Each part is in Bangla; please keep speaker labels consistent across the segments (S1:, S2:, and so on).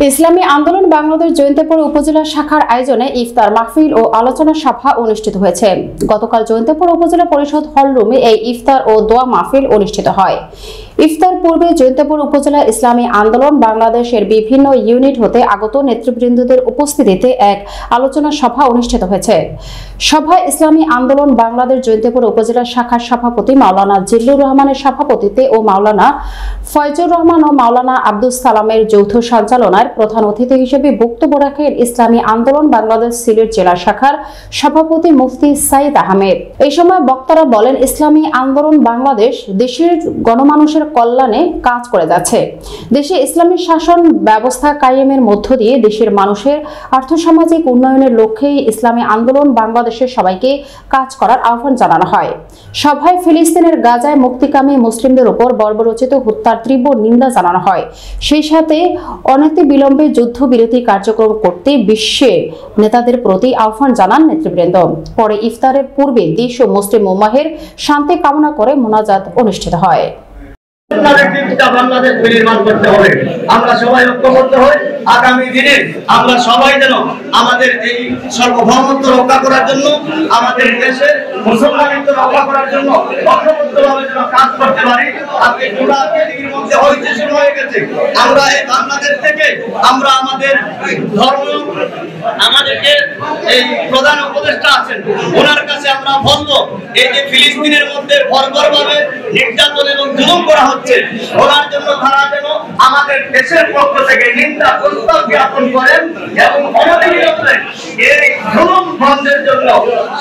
S1: ইসলামী আন্দোলন বাংলাদেশ জয়ন্তপুর উপজেলা শাখার আয়োজনে ইফতার মাহফিল ও আলোচনা সভা অনুষ্ঠিত হয়েছে। গতকাল জয়ন্তপুর উপজেলা পরিষদ হল রুমে এই ইফতার ও দোয়া মাহফিল অনুষ্ঠিত হয়। ইফতার পূর্বে জয়ন্তপুর উপজেলা ইসলামী আন্দোলন বাংলাদেশের বিভিন্ন ইউনিট হতে আগত নেতৃবৃন্দদের উপস্থিতিতে এক আলোচনা সভা অনুষ্ঠিত হয়েছে। সভায় ইসলামী আন্দোলন বাংলাদেশ জয়ন্তপুর উপজেলা শাখার সভাপতি মাওলানা জিল্লুর রহমানের সভাপতিত্বে ও মাওলানা ফয়জুর রহমান ও মাওলানা আব্দুস সালামের যৌথ সঞ্চালনায় প্রধান অতিথি হিসেবে বক্তব্য রাখেন ইসলামী আন্দোলন বাংলাদেশ সিলেট জেলা শাখার সভাপতি মুফতি সাইদ আহমেদ। এই সময় বক্তারা বলেন, ইসলামী আন্দোলন বাংলাদেশ দেশের গণমানুষের কল্যাণে কাজ করে যাচ্ছে। দেশে ইসলামী শাসন ব্যবস্থা কায়েমের মধ্য দিয়ে দেশের মানুষের আর্থসামাজিক উন্নয়নের লক্ষ্যে ইসলামী আন্দোলন বাংলাদেশের সবাইকে কাজ করার আহ্বান জানানো হয়। সভায় ফিলিস্তিনের গাজায় মুক্তিকামী মুসলিমদের উপর বর্বরোচিত হত্যার তীব্র নিন্দা জানানো হয়। সেই সাথে অনতিবিলম্বে যুদ্ধবিরতি কার্যক্রম করতে বিশ্বের নেতাদের প্রতি আহ্বান জানান নেতৃবৃন্দ। পরে ইফতারের পূর্বে দেশ ও মুসলিম উম্মাহের শান্তি কামনা করে মোনাজাত অনুষ্ঠিত হয়।
S2: বাংলাদেশ নির্মাণ করতে হবে। আমরা সবাই ঐক্যবদ্ধ হই। আগামী দিনে আমরা সবাই যেন আমাদের এই সার্বভৌমত্ব রক্ষা করার জন্য, আমাদের দেশের মুসলমানত্ব রক্ষা করার জন্য ঐক্যবদ্ধভাবে যেন কাজ করতে পারি। আজকে গোটা পৃথিবীর মধ্যে হইতে শুরু হয়ে গেছে। আমরা এই বাংলাদেশ থেকে আমরা আমাদের ধর্ম, আমাদেরকে এই প্রধান উপদেষ্টা আছেন, ওনার কাছে আমরা বলবো, এই যে ফিলিস্তিনের মধ্যে ভরপুরভাবে নির্যাতন এবং জুলুম করা হচ্ছে, ওনার জন্য তারা যেন আমাদের দেশের পক্ষ থেকে নিন্দা প্রস্তাব জ্ঞাপন করেন এবং অনতিবিলম্বে এই জুলুম বন্ধের জন্য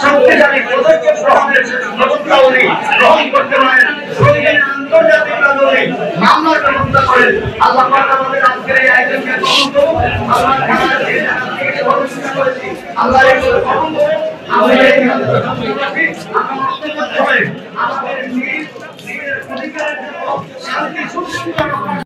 S2: শক্তিশালী পদক্ষেপ গ্রহণের ব্যবস্থা উনি গ্রহণ করতে পারেন। প্রয়োজনে আন্তর্জাতিক আদালতে মামলার ব্যবস্থা করেন। আল্লাহ পাক আমাদের আজকের এই আয়োজনকে কবুল করুন। আল্লাহ আমাদের আমাদের শান্তি সুশৃঙ্খলা